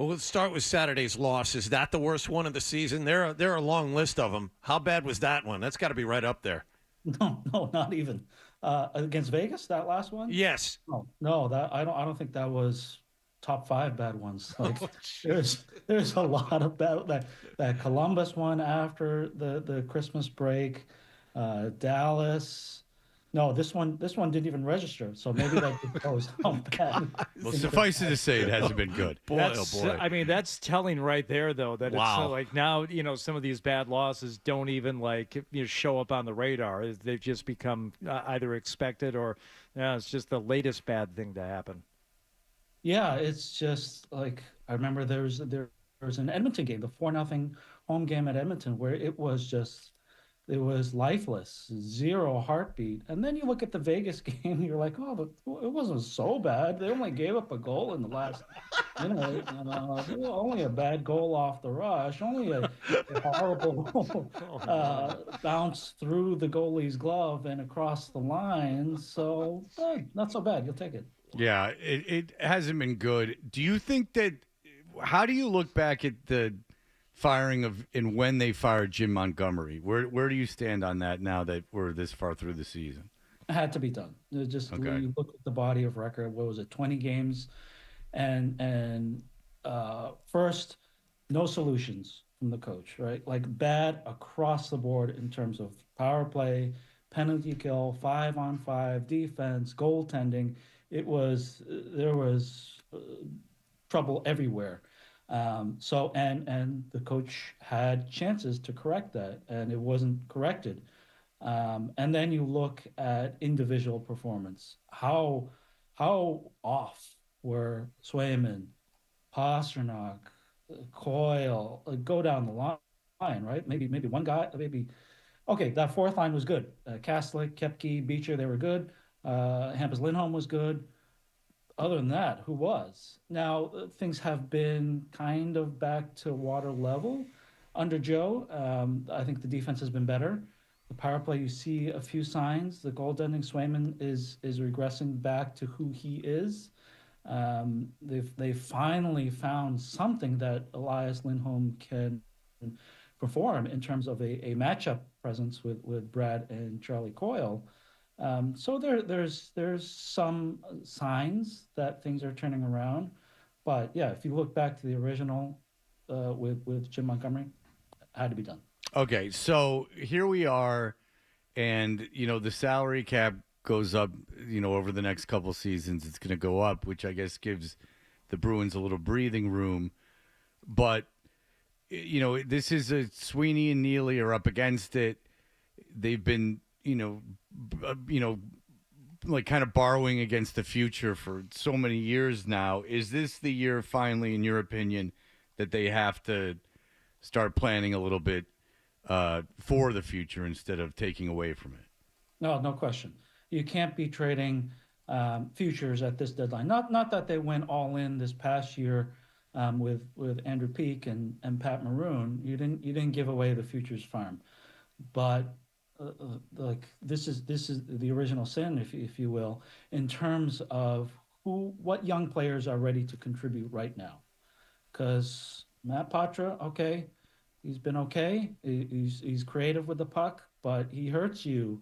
Well, let's start with Saturday's loss. Is that the worst one of the season? There are a long list of them. How bad was that one? That's got to be right up there. No, not even. Against Vegas, that last one? Yes. No, that I don't think that was top five bad ones. Like Oh, jeez. there's a lot of bad that Columbus one after the Christmas break, Dallas. No, this one didn't even register. So maybe that just shows how bad Well, things have suffice it to say, it hasn't been good. Boy, oh That's, boy. I mean, that's telling right there, though, that it's Wow. like now, some of these bad losses don't even show up on the radar. They've just become either expected or it's just the latest bad thing to happen. Yeah, it's just like I remember there was an Edmonton game, the 4-0 home game at Edmonton, where it was lifeless, zero heartbeat. And then you look at the Vegas game, you're like, oh, but it wasn't so bad. They only gave up a goal in the last minute. Only a bad goal off the rush, only a horrible bounce through the goalie's glove and across the line. So not so bad. You'll take it. Yeah, it hasn't been good. Do you think that? How do you look back at the firing of and when they fired Jim Montgomery? Where do you stand on that now that we're this far through the season? It had to be done. Just Okay. when you look at the body of record, what was it, 20 games, and first, no solutions from the coach, right? Like bad across the board in terms of power play, penalty kill, 5-on-5, defense, goaltending. There was trouble everywhere. And the coach had chances to correct that, and it wasn't corrected. And then you look at individual performance. How off were Swayman, Pasternak, Coyle? Go down the line, right? Maybe one guy, maybe. Okay, that fourth line was good. Kaslik, Kepke, Beecher, they were good. Hampus Lindholm was good. Other than that, who was? Now, things have been kind of back to water level under Joe. I think the defense has been better. The power play, you see a few signs. The goaltending, Swayman is regressing back to who he is. They've finally found something that Elias Lindholm can perform in terms of a matchup presence with Brad and Charlie Coyle. So there's some signs that things are turning around, but yeah, if you look back to the original with Jim Montgomery, it had to be done. Okay, so here we are, and the salary cap goes up. Over the next couple seasons, it's going to go up, which I guess gives the Bruins a little breathing room. But this is a Sweeney and Neely are up against it. They've been like kind of borrowing against the future for so many years now. Is this the year finally, in your opinion, that they have to start planning a little bit for the future instead of taking away from it? No question. You can't be trading futures at this deadline. Not that they went all in this past year with Andrew Peak and Pat Maroon. You didn't give away the futures farm, but like this is the original sin, if you will, in terms of what young players are ready to contribute right now. Because Matt Patra, okay, he's been okay. He's creative with the puck, but he hurts you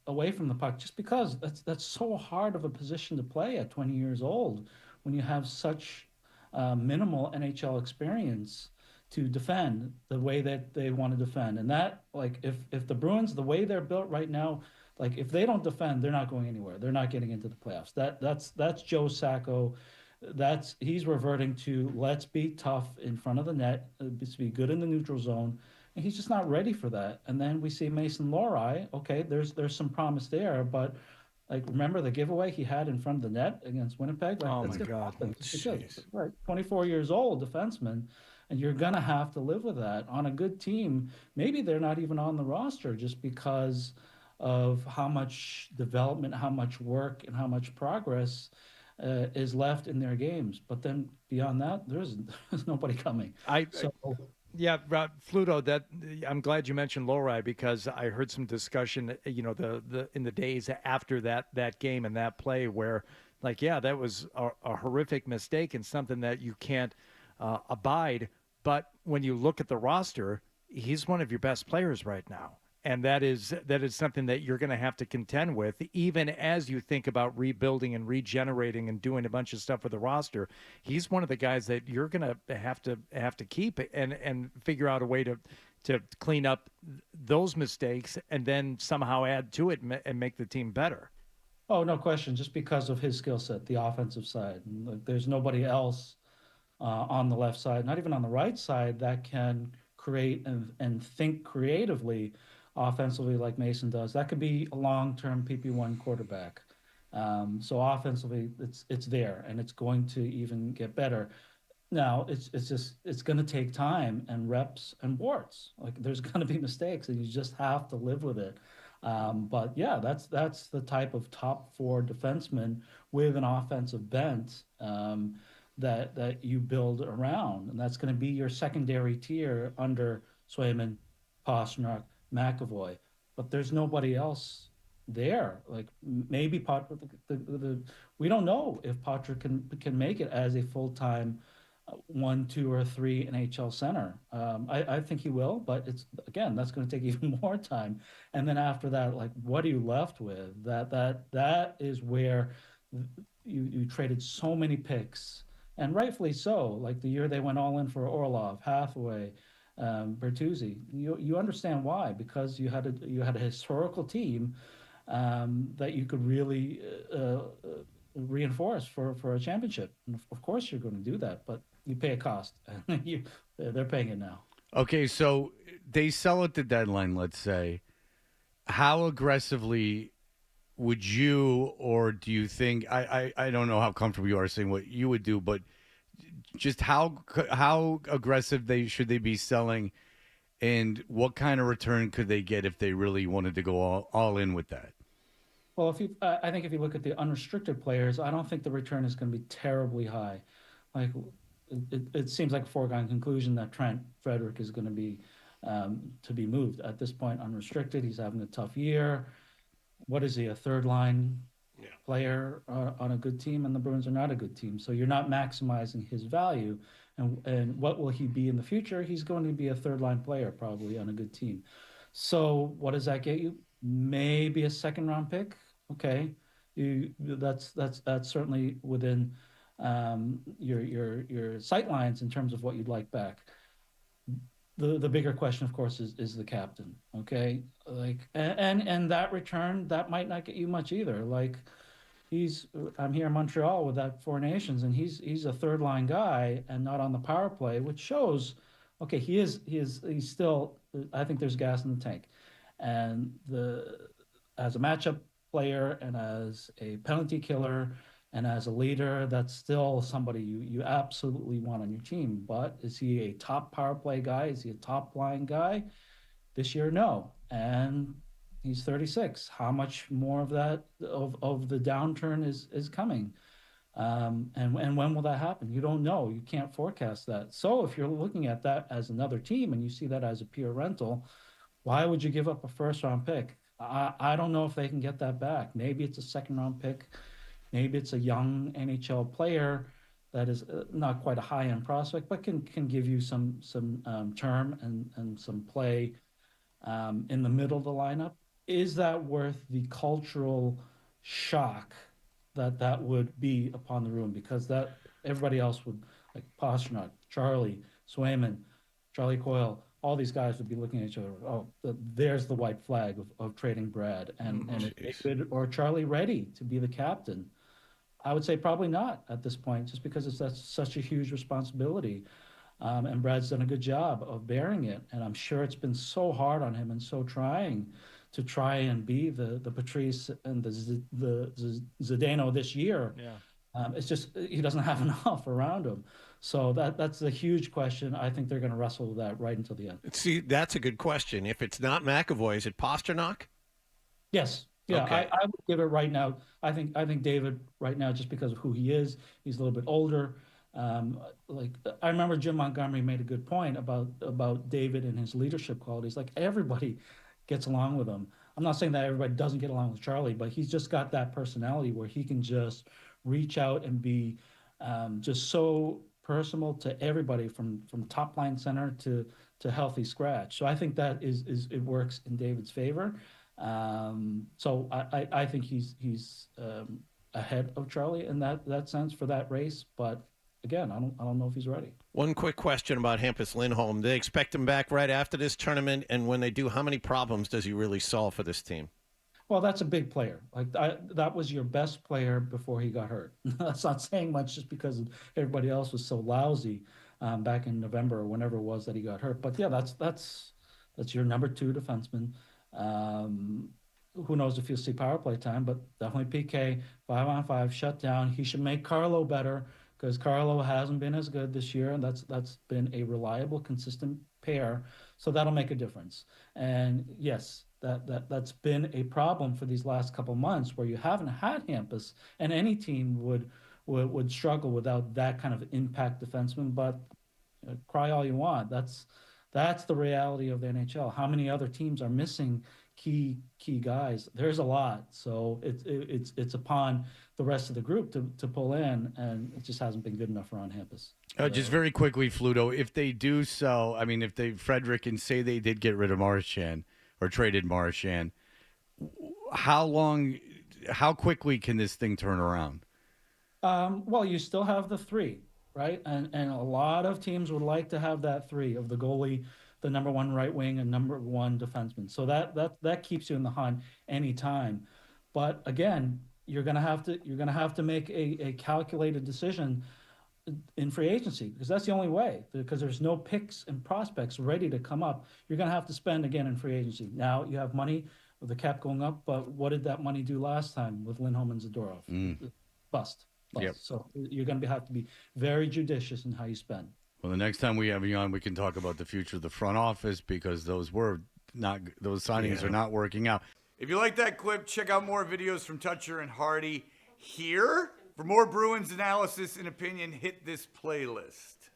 away from the puck just because that's so hard of a position to play at 20 years old when you have such minimal NHL experience to defend the way that they want to defend. And that, like, if the Bruins, the way they're built right now, like if they don't defend, they're not going anywhere. They're not getting into the playoffs. That's Joe Sacco. He's reverting to let's be tough in front of the net, let's be good in the neutral zone, and he's just not ready for that. And then we see Mason Lohrei. Okay, there's some promise there, but like remember the giveaway he had in front of the net against Winnipeg? Like, Oh that's my gonna God. happen just because, right? 24 years old defenseman, and you're gonna have to live with that on a good team. Maybe they're not even on the roster just because of how much development, how much work, and how much progress is left in their games. But then beyond that, there's nobody coming. So Yeah, Fluto. That I'm glad you mentioned Lohrei because I heard some discussion. The in the days after that game and that play where like, yeah, that was a horrific mistake and something that you can't abide. But when you look at the roster, he's one of your best players right now. And that is something that you're going to have to contend with, even as you think about rebuilding and regenerating and doing a bunch of stuff with the roster. He's one of the guys that you're going to have to keep and figure out a way to clean up those mistakes and then somehow add to it and make the team better. Oh, no question. Just because of his skill set, the offensive side. And, like, there's nobody else on the left side, not even on the right side, that can create and think creatively offensively like Mason does. That could be a long-term PP1 quarterback. So offensively, it's there, and it's going to even get better. Now it's going to take time and reps and warts. Like, there's going to be mistakes, and you just have to live with it. But yeah, that's the type of top four defenseman with an offensive bent, that you build around, and that's going to be your secondary tier under Swayman, Pasternak, McAvoy. But there's nobody else there. Like, maybe we don't know if Potter can make it as a full time 1, 2, or 3 NHL center. I think he will, but that's going to take even more time. And then after that, like, what are you left with? That is where you traded so many picks, and rightfully so. Like the year they went all in for Orlov, Hathaway, Bertuzzi. You understand why? Because you had a historical team, that you could really reinforce for a championship. And of course, you're going to do that, but you pay a cost. They're paying it now. Okay, so they sell at the deadline, let's say. How aggressively would you, or do you think, I don't know how comfortable you are saying what you would do, but just how aggressive should they be selling, and what kind of return could they get if they really wanted to go all in with that? Well, I think if you look at the unrestricted players, I don't think the return is going to be terribly high. Like, it seems like a foregone conclusion that Trent Frederick is going to be moved at this point, unrestricted. He's having a tough year. What is he, a third line player on a good team? And the Bruins are not a good team, so you're not maximizing his value. And what will he be in the future? He's going to be a third line player probably on a good team. So what does that get you? Maybe a second round pick. Okay, that's certainly within your sight lines in terms of what you'd like back. The bigger question, of course, is the captain. Okay, like, and that return, that might not get you much either. Like, I'm here in Montreal with that Four Nations, and he's a third line guy and not on the power play, which shows, okay, he's still. I think there's gas in the tank, and as a matchup player and as a penalty killer and as a leader, that's still somebody you absolutely want on your team. But is he a top power play guy? Is he a top line guy? This year, no. And he's 36. How much more of that of the downturn is coming? And when will that happen? You don't know. You can't forecast that. So if you're looking at that as another team and you see that as a pure rental, why would you give up a first round pick? I don't know if they can get that back. Maybe it's a second round pick. Maybe it's a young NHL player that is not quite a high end prospect, but can give you some term and some play in the middle of the lineup. Is that worth the cultural shock that would be upon the room? Because that everybody else would, like Pasternak, Charlie, Swayman, Charlie Coyle, all these guys would be looking at each other. Oh, there's the white flag of trading Brad and David or Charlie ready to be the captain. I would say probably not at this point, just because that's such a huge responsibility. And Brad's done a good job of bearing it. And I'm sure it's been so hard on him and so trying to try and be the Patrice and the Zdeno this year. Yeah. It's just he doesn't have enough around him. So that's a huge question. I think they're going to wrestle with that right until the end. See, that's a good question. If it's not McAvoy, is it Pasternak? Yes. Yeah, Okay. I would give it right now. I think David right now, just because of who he is, he's a little bit older. Like, I remember Jim Montgomery made a good point about David and his leadership qualities. Like, everybody gets along with him. I'm not saying that everybody doesn't get along with Charlie, but he's just got that personality where he can just reach out and be just so personal to everybody from top line center to healthy scratch. So I think that is it works in David's favor. So I think he's ahead of Charlie in that sense for that race. But again, I don't know if he's ready. One quick question about Hampus Lindholm. They expect him back right after this tournament, and when they do, how many problems does he really solve for this team? Well, that's a big player. Like that was your best player before he got hurt. That's not saying much just because everybody else was so lousy back in November or whenever it was that he got hurt. But yeah, that's your number 2 defenseman. Who knows if you'll see power play time, but definitely PK 5-on-5 shut down. He should make Carlo better because Carlo hasn't been as good this year, and that's been a reliable, consistent pair. So that'll make a difference. And yes, that's been a problem for these last couple months where you haven't had Hampus, and any team would struggle without that kind of impact defenseman. But cry all you want. That's the reality of the NHL. How many other teams are missing key guys? There's a lot. So it's upon the rest of the group to pull in, and it just hasn't been good enough around Hampus. Just very quickly, Fluto, if they do sell, I mean, if Frederick and say they did get rid of Marchand or traded Marchand, how quickly can this thing turn around? Well, you still have the 3, right? And a lot of teams would like to have that 3 of the goalie, the number 1 right wing, and number 1 defenseman. So that keeps you in the hunt anytime. But again, you're gonna have to make a calculated decision in free agency, because that's the only way, because there's no picks and prospects ready to come up. You're going to have to spend again in free agency. Now you have money with the cap going up, but what did that money do last time with Lindholm and Zadorov? Bust. Yep. So you're going to have to be very judicious in how you spend. Well, the next time we have you on, we can talk about the future of the front office, because those signings are not working out. If you like that clip, check out more videos from Toucher and Hardy here. For more Bruins analysis and opinion, hit this playlist.